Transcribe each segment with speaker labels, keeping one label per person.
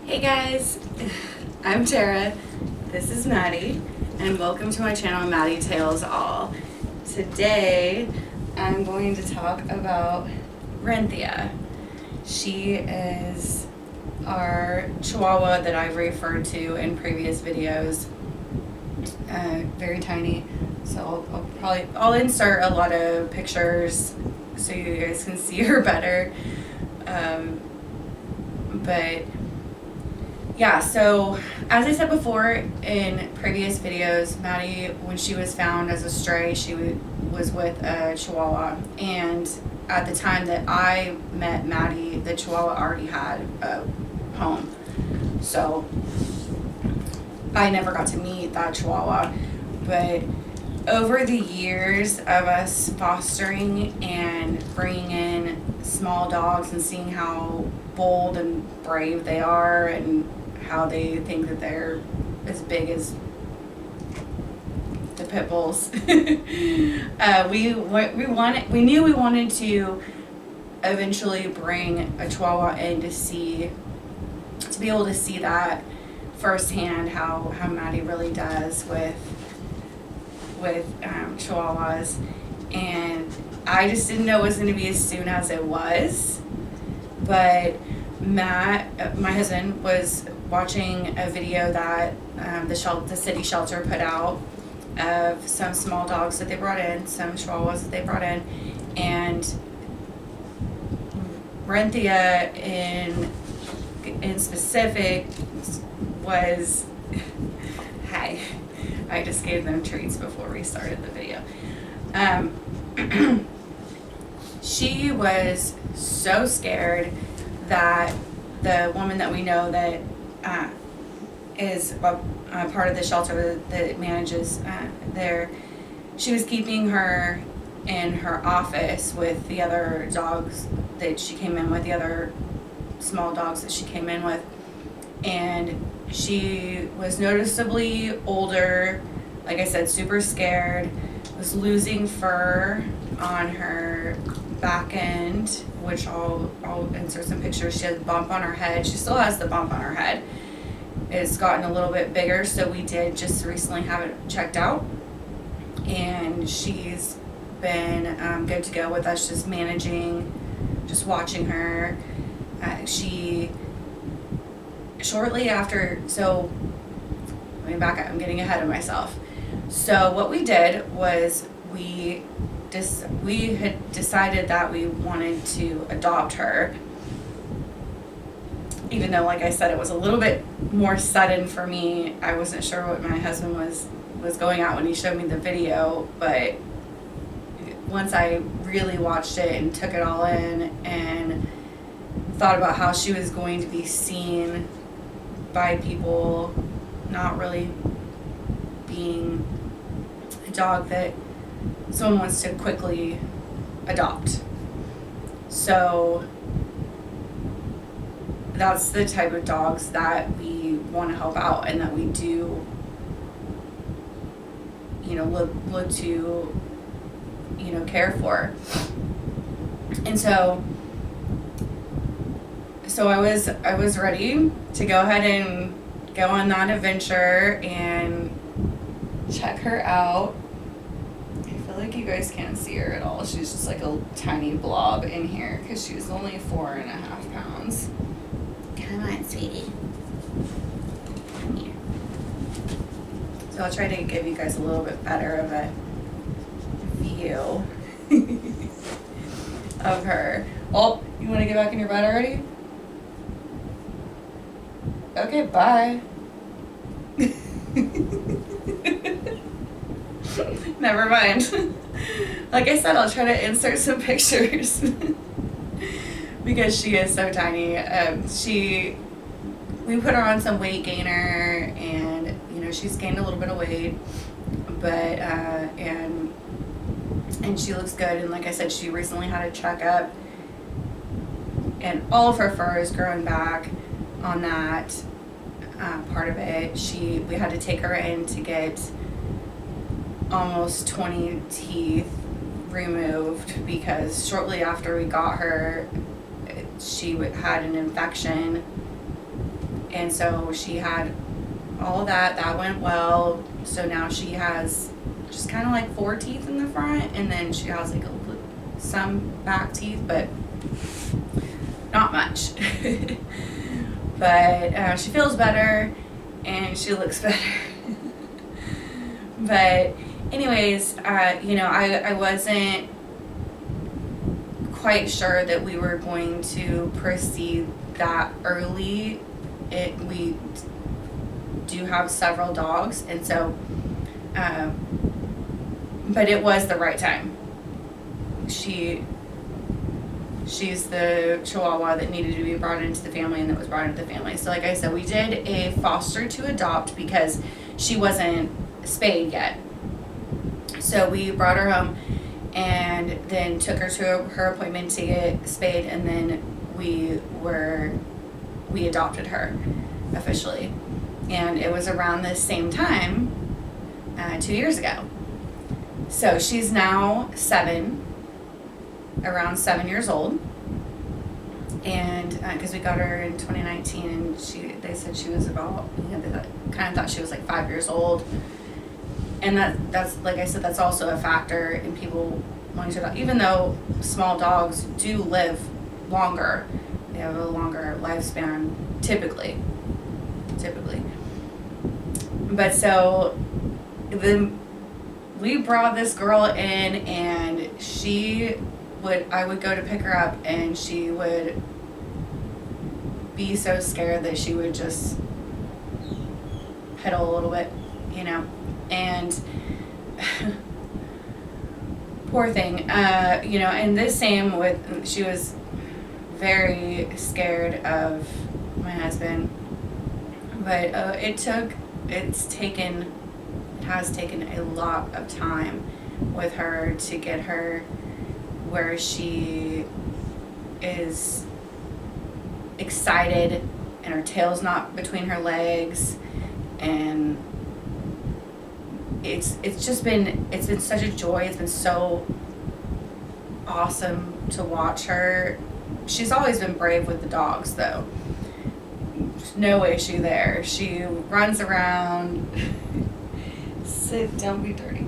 Speaker 1: Hey guys, I'm Tara, this is Mattie, and welcome to my channel, Mattie Tales All. Today, I'm going to talk about Rinthia. She is our Chihuahua that I've referred to in previous videos. Very tiny, so I'll insert a lot of pictures so you guys can see her better. But yeah, so as I said before in previous videos, Mattie, when she was found as a stray, she was with a Chihuahua, and at the time that I met Mattie, the Chihuahua already had a home. So I never got to meet that Chihuahua, but over the years of us fostering and bringing in small dogs and seeing how bold and brave they are and how they think that they're as big as the pit bulls, we knew we wanted to eventually bring a Chihuahua in to be able to see that firsthand, how Mattie really does with Chihuahuas. And I just didn't know it was going to be as soon as it was. But Matt, my husband, was watching a video that the city shelter put out of some small dogs that they brought in, some Chihuahuas that they brought in, and Rinthia in specific was, hi, I just gave them treats before we started the video. She was so scared that the woman that we know that is a part of the shelter that manages there, she was keeping her in her office with the other dogs that she came in with, the other small dogs that she came in with, and she was noticeably older, like I said, super scared, was losing fur on her back end, which I'll insert some pictures. She has a bump on her head. She still has the bump on her head. It's gotten a little bit bigger, so we did just recently have it checked out, and she's been good to go with us, just managing, just watching her. She shortly after, so let me back up, I'm getting ahead of myself. So what we did was we had decided that we wanted to adopt her, even though, like I said, it was a little bit more sudden for me. I wasn't sure what my husband was going at when he showed me the video, but once I really watched it and took it all in and thought about how she was going to be seen by people, not really being a dog that someone wants to quickly adopt. So that's the type of dogs that we want to help out and that we do, look to, care for. And so I was ready to go ahead and go on that adventure and check her out. I feel like you guys can't see her at all. She's just like a tiny blob in here because she's only 4.5 pounds. Come on, sweetie. Come here. So I'll try to give you guys a little bit better of a view of her. Oh, you want to get back in your bed already? Okay, bye. Never mind. Like I said, I'll try to insert some pictures because she is so tiny. We put her on some weight gainer, and she's gained a little bit of weight, but and she looks good. And like I said, she recently had a checkup, and all of her fur is growing back on that part of it. We had to take her in to get almost 20 teeth removed because shortly after we got her, she had an infection And so she had all of that went well. So now she has just kind of like 4 teeth in the front, and then she has like some back teeth, but not much. But she feels better and she looks better. But anyways, I wasn't quite sure that we were going to proceed that early. We do have several dogs, and so but it was the right time. She's the Chihuahua that needed to be brought into the family, and that was brought into the family. So like I said, we did a foster to adopt because she wasn't spayed yet. So we brought her home and then took her to her appointment to get spayed, and then we adopted her officially. And it was around the same time 2 years ago. So she's now around 7 years old, and because we got her in 2019, and they said she was about, they kind of thought she was like 5 years old, and that's like I said, that's also a factor in people wanting to adopt. Even though small dogs do live longer, they have a longer lifespan typically. But so then we brought this girl in, and I would go to pick her up, and she would be so scared that she would just pedal a little bit, and poor thing, and the same with, she was very scared of my husband, but it has taken a lot of time with her to get her where she is excited and her tail's not between her legs, and it's been such a joy. It's been so awesome to watch her. She's always been brave with the dogs though. No issue there. She runs around. Sit, don't be dirty.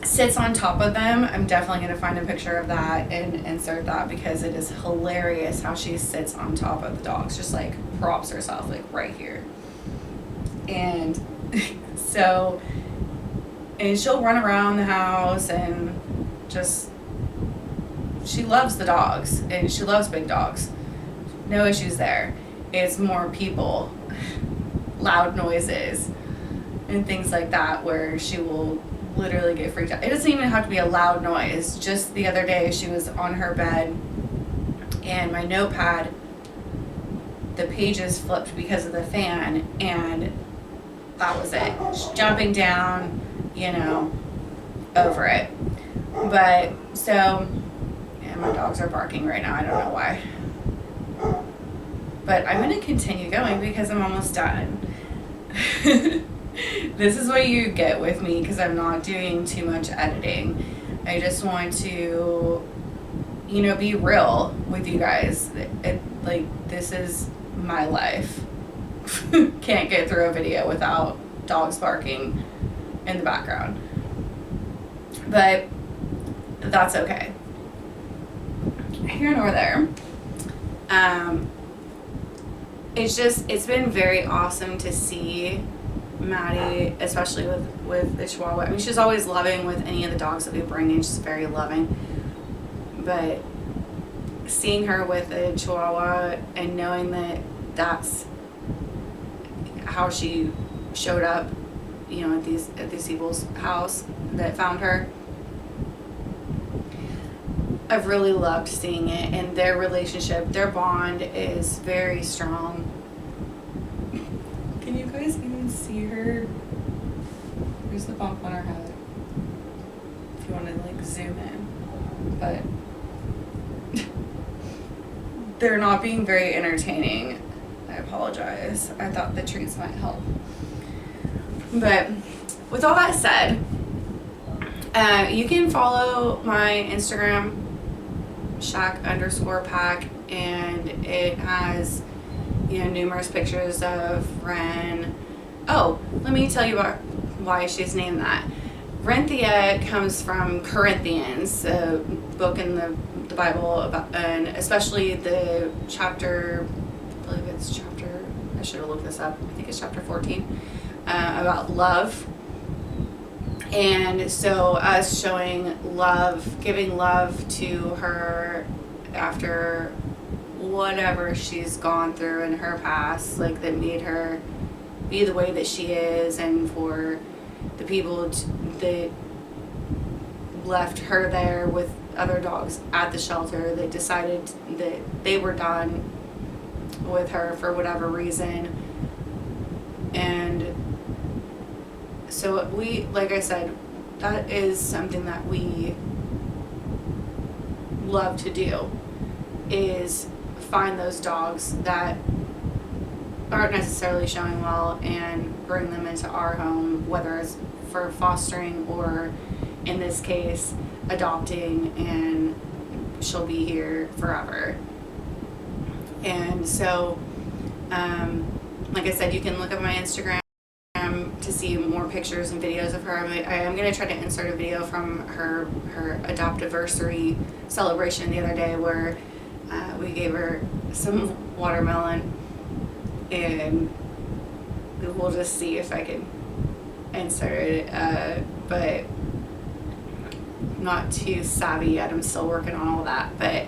Speaker 1: Sits on top of them. I'm definitely going to find a picture of that and insert that, because it is hilarious how she sits on top of the dogs, just like props herself like right here. And so, and she'll run around the house and just, she loves the dogs, and she loves big dogs. No issues there. It's more people, loud noises, and things like that where she will literally get freaked out. It doesn't even have to be a loud noise. Just the other day, she was on her bed, and my notepad, the pages flipped because of the fan, and that was it. She's jumping down, over it. But so, yeah, my dogs are barking right now. I don't know why. But I'm going to continue going because I'm almost done. This is what you get with me because I'm not doing too much editing. I just want to, be real with you guys. This is my life. Can't get through a video without dogs barking in the background. But that's okay. Here nor there. It's been very awesome to see Mattie, especially with the Chihuahua. I mean, she's always loving with any of the dogs that we bring in. She's very loving. But seeing her with a Chihuahua and knowing that that's how she showed up, at these people's house that found her, I've really loved seeing it, and their relationship, their bond is very strong. Can you guys even see her? There's the bump on her head. If you want to zoom in, but they're not being very entertaining. I apologize. I thought the treats might help. But with all that said, you can follow my Instagram, Shack_pack, and it has, numerous pictures of Rin. Oh, let me tell you about why she's named that. Rinthia comes from Corinthians, a book in the Bible, about, and especially the chapter, I believe it's chapter, I should have looked this up, I think it's chapter 14, about love. And so us showing love, giving love to her after whatever she's gone through in her past, like that made her be the way that she is, and for the people that left her there with other dogs at the shelter that decided that they were done with her for whatever reason. And so we, like I said, that is something that we love to do, is find those dogs that aren't necessarily showing well and bring them into our home, whether it's for fostering or, in this case, adopting, and she'll be here forever. And so, like I said, you can look up my Instagram to see more pictures and videos of her. I am going to try to insert a video from her adoptiversary celebration the other day, where we gave her some watermelon, and we'll just see if I can insert it, but I'm not too savvy yet. I'm still working on all that. But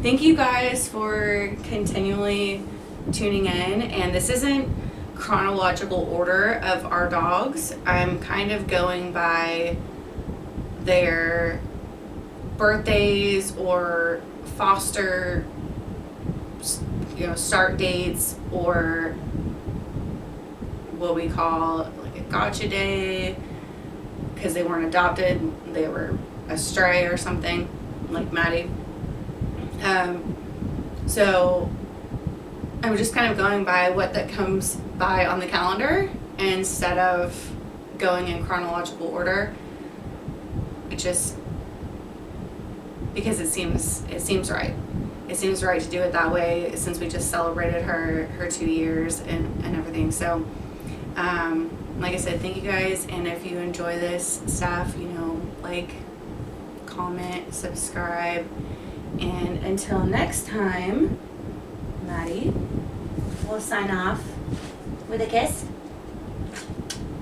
Speaker 1: thank you guys for continually tuning in, and this isn't chronological order of our dogs. I'm kind of going by their birthdays or foster, start dates, or what we call like a gotcha day, because they weren't adopted, they were a stray or something, like Mattie. So I'm just kind of going by what that comes by on the calendar instead of going in chronological order. It just, because it seems right. It seems right to do it that way, since we just celebrated her 2 years and everything. So, like I said, thank you guys. And if you enjoy this stuff, like, comment, subscribe. And until next time, Mattie, we'll sign off with a kiss.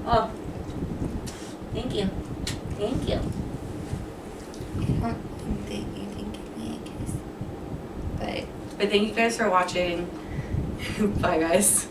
Speaker 1: Oh, thank you. Thank you. I don't think that you can give me a kiss. But thank you guys for watching. Bye, guys.